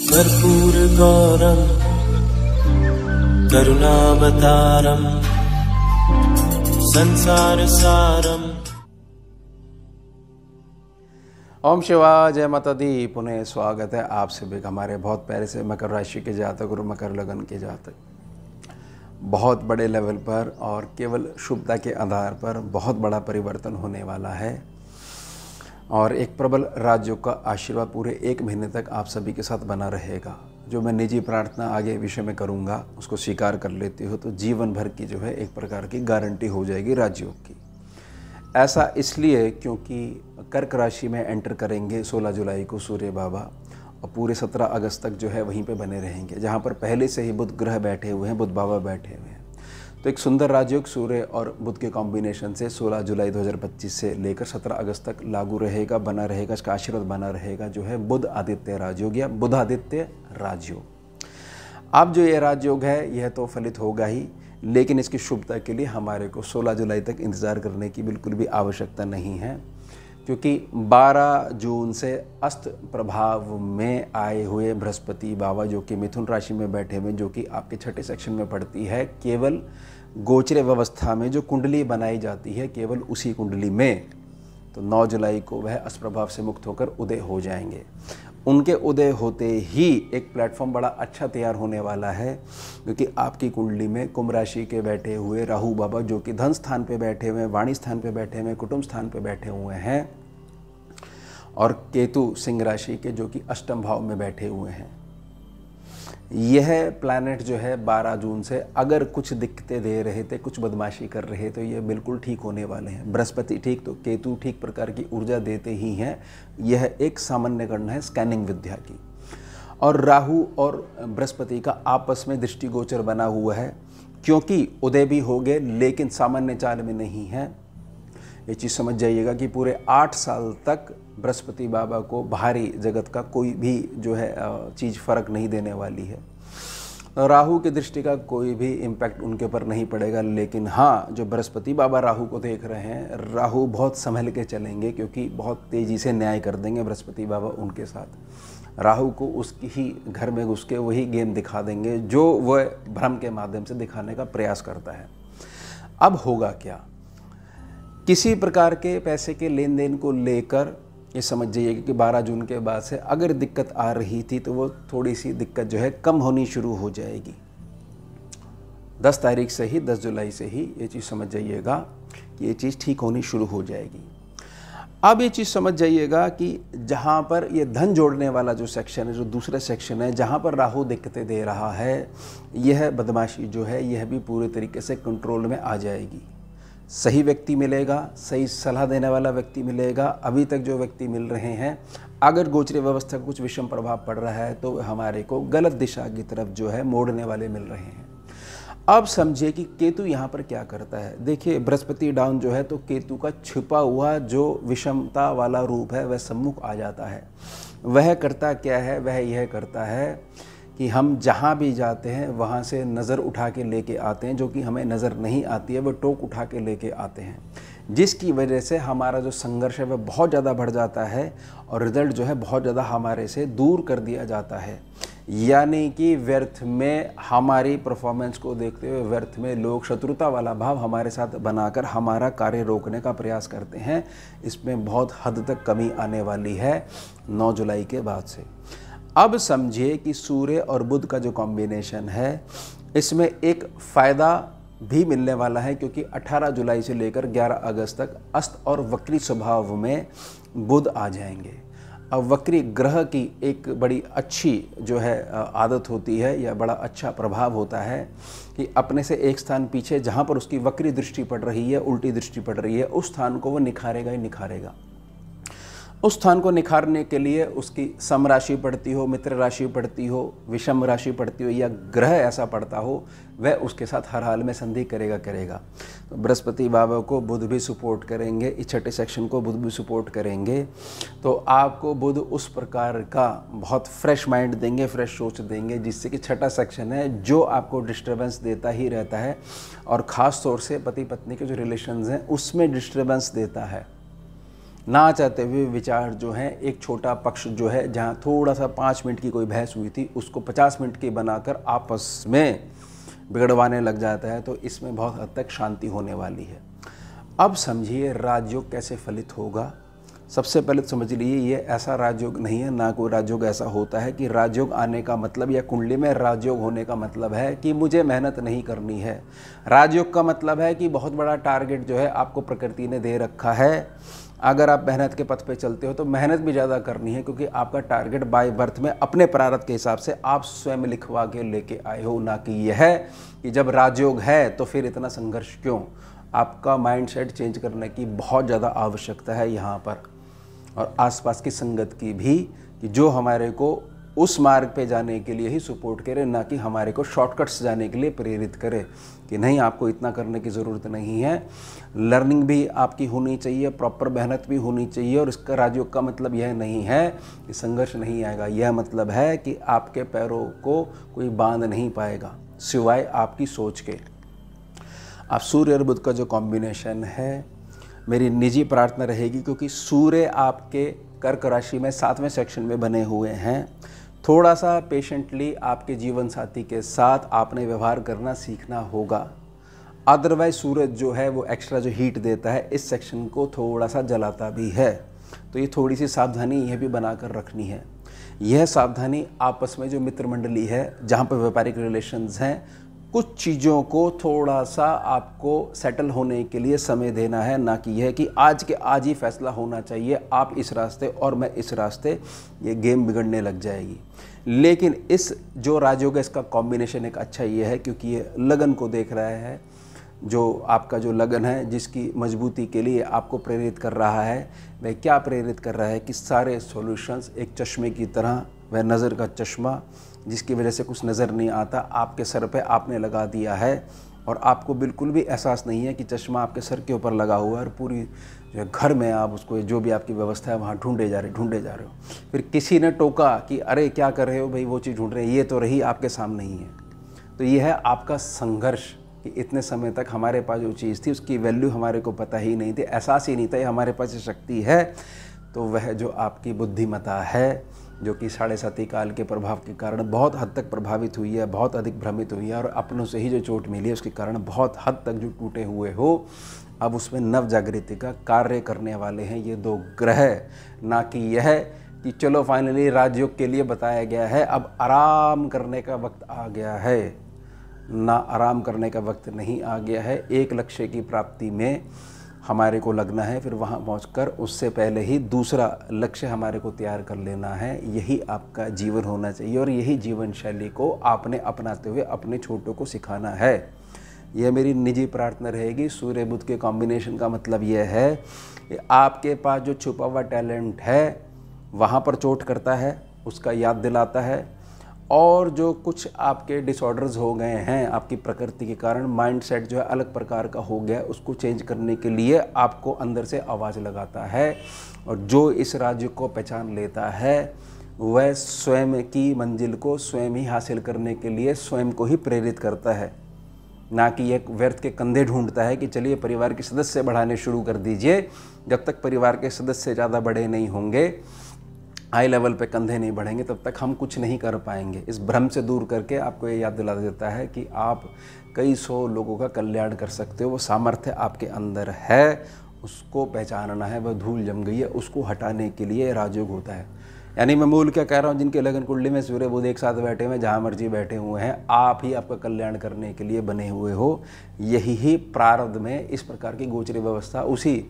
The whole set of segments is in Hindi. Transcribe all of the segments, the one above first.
कर्पूरगौरं करुणावतारं संसारसारम्। ओम शिवाय, जय माता दी। पुनः स्वागत है आप सभी का हमारे बहुत प्यारे से मकर राशि के जातक और मकर लगन के जातक। बहुत बड़े लेवल पर और केवल शुभता के आधार पर बहुत बड़ा परिवर्तन होने वाला है और एक प्रबल राजयोग का आशीर्वाद पूरे 1 महीने तक आप सभी के साथ बना रहेगा। जो मैं निजी प्रार्थना आगे विषय में करूंगा उसको स्वीकार कर लेते हो तो जीवन भर की जो है एक प्रकार की गारंटी हो जाएगी राजयोग की। ऐसा इसलिए क्योंकि कर्क राशि में एंटर करेंगे 16 जुलाई को सूर्य बाबा और पूरे 17 अगस्त तक जो है वहीं पे बने रहेंगे, जहाँ पर पहले से ही बुध ग्रह बैठे हुए हैं, बुध बाबा बैठे हुए हैं। तो एक सुंदर राजयोग सूर्य और बुध के कॉम्बिनेशन से 16 जुलाई 2025 से लेकर 17 अगस्त तक लागू रहेगा, बना रहेगा। इसका आशीर्वाद बना रहेगा जो है बुध आदित्य राजयोग या बुधादित्य राजयोग। अब जो ये राजयोग है यह तो फलित होगा ही, लेकिन इसकी शुभता के लिए हमारे को 16 जुलाई तक इंतज़ार करने की बिल्कुल भी आवश्यकता नहीं है, क्योंकि 12 जून से अस्त प्रभाव में आए हुए बृहस्पति बाबा जो कि मिथुन राशि में बैठे हुए, जो कि आपके छठे सेक्शन में पड़ती है, केवल गोचर व्यवस्था में जो कुंडली बनाई जाती है केवल उसी कुंडली में, तो 9 जुलाई को वह अस्त प्रभाव से मुक्त होकर उदय हो जाएंगे। उनके उदय होते ही एक प्लेटफॉर्म बड़ा अच्छा तैयार होने वाला है, क्योंकि आपकी कुंडली में कुंभ राशि के बैठे हुए राहु बाबा जो कि धन स्थान पे बैठे हुए हैं, वाणी स्थान पे बैठे हुए हैं, कुटुंब स्थान पे बैठे हुए हैं, और केतु सिंह राशि के जो कि अष्टम भाव में बैठे हुए हैं। यह प्लैनेट जो है 12 जून से अगर कुछ दिक्कतें दे रहे थे, कुछ बदमाशी कर रहे तो ये बिल्कुल ठीक होने वाले हैं। बृहस्पति ठीक तो केतु ठीक प्रकार की ऊर्जा देते ही हैं। यह एक सामान्य गणना है स्कैनिंग विद्या की। और राहु और बृहस्पति का आपस में दृष्टिगोचर बना हुआ है, क्योंकि उदय भी हो गए लेकिन सामान्य चाल में नहीं है। ये चीज़ समझ जाइएगा कि पूरे 8 साल तक बृहस्पति बाबा को बाहरी जगत का कोई भी जो है चीज़ फर्क नहीं देने वाली है। राहु की दृष्टि का कोई भी इम्पैक्ट उनके ऊपर नहीं पड़ेगा, लेकिन हाँ, जो बृहस्पति बाबा राहु को देख रहे हैं, राहु बहुत संभल के चलेंगे, क्योंकि बहुत तेज़ी से न्याय कर देंगे बृहस्पति बाबा उनके साथ। राहु को उसकी ही घर में घुस के वही गेम दिखा देंगे जो वह भ्रम के माध्यम से दिखाने का प्रयास करता है। अब होगा क्या? किसी प्रकार के पैसे के लेन देन को लेकर ये समझ जाइए कि 12 जून के बाद से अगर दिक्कत आ रही थी तो वो थोड़ी सी दिक्कत जो है कम होनी शुरू हो जाएगी। 10 तारीख से ही, 10 जुलाई से ही ये चीज़ समझ जाइएगा कि ये चीज़ ठीक होनी शुरू हो जाएगी। अब ये चीज़ समझ जाइएगा कि जहाँ पर ये धन जोड़ने वाला जो सेक्शन है, जो दूसरा सेक्शन है, जहाँ पर राहु दिक्कतें दे रहा है, यह बदमाशी जो है यह भी पूरे तरीके से कंट्रोल में आ जाएगी। सही व्यक्ति मिलेगा, सही सलाह देने वाला व्यक्ति मिलेगा। अभी तक जो व्यक्ति मिल रहे हैं, अगर गोचरी व्यवस्था का कुछ विषम प्रभाव पड़ रहा है तो हमारे को गलत दिशा की तरफ जो है मोड़ने वाले मिल रहे हैं। अब समझिए कि केतु यहाँ पर क्या करता है। देखिए, बृहस्पति डाउन जो है तो केतु का छिपा हुआ जो विषमता वाला रूप है वह सम्मुख आ जाता है। वह करता क्या है? वह यह करता है कि हम जहाँ भी जाते हैं वहाँ से नज़र उठा के लेके आते हैं, जो कि हमें नज़र नहीं आती है, वो टोक उठा के लेके आते हैं, जिसकी वजह से हमारा जो संघर्ष है वह बहुत ज़्यादा बढ़ जाता है और रिजल्ट जो है बहुत ज़्यादा हमारे से दूर कर दिया जाता है। यानी कि व्यर्थ में हमारी परफॉर्मेंस को देखते हुए व्यर्थ में लोग शत्रुता वाला भाव हमारे साथ बनाकर हमारा कार्य रोकने का प्रयास करते हैं। इसमें बहुत हद तक कमी आने वाली है 9 जुलाई के बाद से। अब समझिए कि सूर्य और बुध का जो कॉम्बिनेशन है, इसमें एक फ़ायदा भी मिलने वाला है, क्योंकि 18 जुलाई से लेकर 11 अगस्त तक अस्त और वक्री स्वभाव में बुध आ जाएंगे। अब वक्री ग्रह की एक बड़ी अच्छी जो है आदत होती है या बड़ा अच्छा प्रभाव होता है कि अपने से एक स्थान पीछे जहाँ पर उसकी वक्री दृष्टि पड़ रही है, उल्टी दृष्टि पड़ रही है, उस स्थान को वो निखारेगा ही निखारेगा। उस स्थान को निखारने के लिए उसकी सम राशि पड़ती हो, मित्र राशि पड़ती हो, विषम राशि पड़ती हो या ग्रह ऐसा पड़ता हो, वह उसके साथ हर हाल में संधि करेगा। तो बृहस्पति बाबा को बुध भी सपोर्ट करेंगे, इस छठे सेक्शन को बुध भी सपोर्ट करेंगे, तो आपको बुध उस प्रकार का बहुत फ्रेश माइंड देंगे, फ्रेश सोच देंगे, जिससे कि छठा सेक्शन है जो आपको डिस्टर्बेंस देता ही रहता है और ख़ास तौर से पति पत्नी के जो रिलेशंस हैं उसमें डिस्टर्बेंस देता है। ना चाहते हुए विचार जो हैं, एक छोटा पक्ष जो है जहाँ थोड़ा सा 5 मिनट की कोई बहस हुई थी उसको 50 मिनट की बनाकर आपस में बिगड़वाने लग जाता है, तो इसमें बहुत हद तक शांति होने वाली है। अब समझिए राजयोग कैसे फलित होगा। सबसे पहले तो समझ लीजिए ये ऐसा राजयोग नहीं है, ना कोई राजयोग ऐसा होता है कि राजयोग आने का मतलब या कुंडली में राजयोग होने का मतलब है कि मुझे मेहनत नहीं करनी है। राजयोग का मतलब है कि बहुत बड़ा टारगेट जो है आपको प्रकृति ने दे रखा है। अगर आप मेहनत के पथ पे चलते हो तो मेहनत भी ज़्यादा करनी है, क्योंकि आपका टारगेट बाय बर्थ में अपने प्रारब्ध के हिसाब से आप स्वयं लिखवा के लेके आए हो, ना कि यह है कि जब राजयोग है तो फिर इतना संघर्ष क्यों। आपका माइंडसेट चेंज करने की बहुत ज़्यादा आवश्यकता है यहाँ पर, और आसपास की संगत की भी, कि जो हमारे को उस मार्ग पे जाने के लिए ही सपोर्ट करे, ना कि हमारे को शॉर्टकट्स जाने के लिए प्रेरित करे कि नहीं आपको इतना करने की ज़रूरत नहीं है। लर्निंग भी आपकी होनी चाहिए, प्रॉपर मेहनत भी होनी चाहिए। और इसका राजयोग का मतलब यह नहीं है कि संघर्ष नहीं आएगा, यह मतलब है कि आपके पैरों को कोई बांध नहीं पाएगा सिवाय आपकी सोच के। आप सूर्य और बुध का जो कॉम्बिनेशन है, मेरी निजी प्रार्थना रहेगी, क्योंकि सूर्य आपके कर्क राशि में 7वें सेक्शन में बने हुए हैं, थोड़ा सा पेशेंटली आपके जीवन साथी के साथ आपने व्यवहार करना सीखना होगा। अदरवाइज सूरज जो है वो एक्स्ट्रा जो हीट देता है इस सेक्शन को थोड़ा सा जलाता भी है, तो ये थोड़ी सी सावधानी यह भी बनाकर रखनी है। यह सावधानी आपस में जो मित्र मंडली है, जहाँ पर व्यापारिक रिलेशंस हैं, कुछ चीज़ों को थोड़ा सा आपको सेटल होने के लिए समय देना है, ना कि यह कि आज के आज ही फैसला होना चाहिए आप इस रास्ते और मैं इस रास्ते, ये गेम बिगड़ने लग जाएगी। लेकिन इस जो राजयोग है इसका कॉम्बिनेशन एक अच्छा ये है, क्योंकि ये लगन को देख रहा है, जो आपका जो लगन है जिसकी मजबूती के लिए आपको प्रेरित कर रहा है। वह क्या प्रेरित कर रहा है कि सारे सॉल्यूशंस एक चश्मे की तरह, वह नज़र का चश्मा जिसकी वजह से कुछ नज़र नहीं आता, आपके सर पे आपने लगा दिया है, और आपको बिल्कुल भी एहसास नहीं है कि चश्मा आपके सर के ऊपर लगा हुआ है, और पूरी जो घर में आप उसको जो भी आपकी व्यवस्था है वहाँ ढूंढे जा रहे हो। फिर किसी ने टोका कि अरे क्या कर रहे हो भाई, वो चीज़ ढूंढ रहे हैं, ये तो रही आपके सामने ही है। तो ये है आपका संघर्ष कि इतने समय तक हमारे पास जो चीज़ थी उसकी वैल्यू हमारे को पता ही नहीं थी, एहसास ही नहीं था, ये हमारे पास ये शक्ति है। तो वह जो आपकी बुद्धिमत्ता है, जो कि 7.5 काल के प्रभाव के कारण बहुत हद तक प्रभावित हुई है, बहुत अधिक भ्रमित हुई है, और अपनों से ही जो चोट मिली है उसके कारण बहुत हद तक जो टूटे हुए हो, अब उसमें नव जागृति का कार्य करने वाले हैं ये 2 ग्रह। ना कि यह कि चलो फाइनली राजयोग के लिए बताया गया है, अब आराम करने का वक्त आ गया है। ना आराम करने का वक्त नहीं आ गया है, एक लक्ष्य की प्राप्ति में हमारे को लगना है, फिर वहाँ पहुंचकर उससे पहले ही दूसरा लक्ष्य हमारे को तैयार कर लेना है। यही आपका जीवन होना चाहिए, और यही जीवन शैली को आपने अपनाते हुए अपने छोटों को सिखाना है। यह मेरी निजी प्रार्थना रहेगी। सूर्य बुध के कॉम्बिनेशन का मतलब यह है कि आपके पास जो छुपा हुआ टैलेंट है वहाँ पर चोट करता है, उसका याद दिलाता है, और जो कुछ आपके डिसऑर्डर्स हो गए हैं आपकी प्रकृति के कारण, माइंडसेट जो है अलग प्रकार का हो गया, उसको चेंज करने के लिए आपको अंदर से आवाज़ लगाता है। और जो इस राज्य को पहचान लेता है वह स्वयं की मंजिल को स्वयं ही हासिल करने के लिए स्वयं को ही प्रेरित करता है, ना कि एक व्यर्थ के कंधे ढूंढता है कि चलिए परिवार के सदस्य बढ़ाने शुरू कर दीजिए। जब तक परिवार के सदस्य ज़्यादा बड़े नहीं होंगे, हाई लेवल पे कंधे नहीं बढ़ेंगे, तब तक हम कुछ नहीं कर पाएंगे। इस भ्रम से दूर करके आपको ये याद दिला देता है कि आप कई 100 लोगों का कल्याण कर सकते हो। वो सामर्थ्य आपके अंदर है, उसको पहचानना है। वह धूल जम गई है, उसको हटाने के लिए राजयोग होता है। यानी मैं मूल क्या कह रहा हूँ, जिनके लगन कुंडली में सूर्य बुध एक साथ बैठे हुए, जहाँ मर्जी बैठे हुए हैं, आप ही आपका कल्याण करने के लिए बने हुए हो। यही ही प्रारब्ध में इस प्रकार की गोचरी व्यवस्था, उसी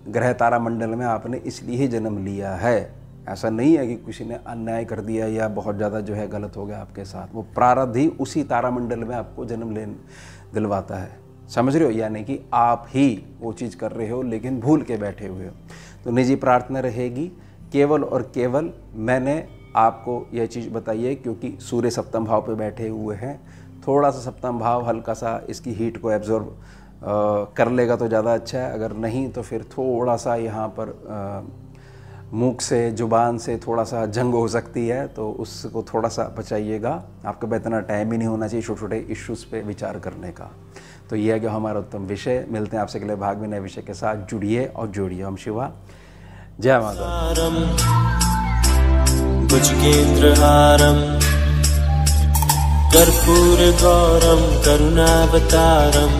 ग्रह तारा मंडल में आपने इसलिए ही जन्म लिया है। ऐसा नहीं है कि किसी ने अन्याय कर दिया या बहुत ज़्यादा जो है गलत हो गया आपके साथ। वो प्रारब्ध ही उसी तारामंडल में आपको जन्म दिलवाता है, समझ रहे हो। यानी कि आप ही वो चीज़ कर रहे हो लेकिन भूल के बैठे हुए हो। तो निजी प्रार्थना रहेगी, केवल और केवल मैंने आपको यह चीज़ बताई है क्योंकि सूर्य 7वें भाव पे बैठे हुए हैं। थोड़ा सा 7वां भाव हल्का सा इसकी हीट को एब्जॉर्ब कर लेगा तो ज़्यादा अच्छा है, अगर नहीं तो फिर थोड़ा सा यहाँ पर मुख से, जुबान से थोड़ा सा जंग हो सकती है, तो उसको थोड़ा सा बचाइएगा। आपके पास इतना टाइम ही नहीं होना चाहिए छोटे छोटे इश्यूज़ पे विचार करने का। तो यह है कि हमारा उत्तम विषय। मिलते हैं आपसे अगले भाग में नए विषय के साथ। जुड़िए और जोड़िए। ओम शिवा। जय माता भुजगेन्द्रहारम् कर्पूरगौरं करुणावतारं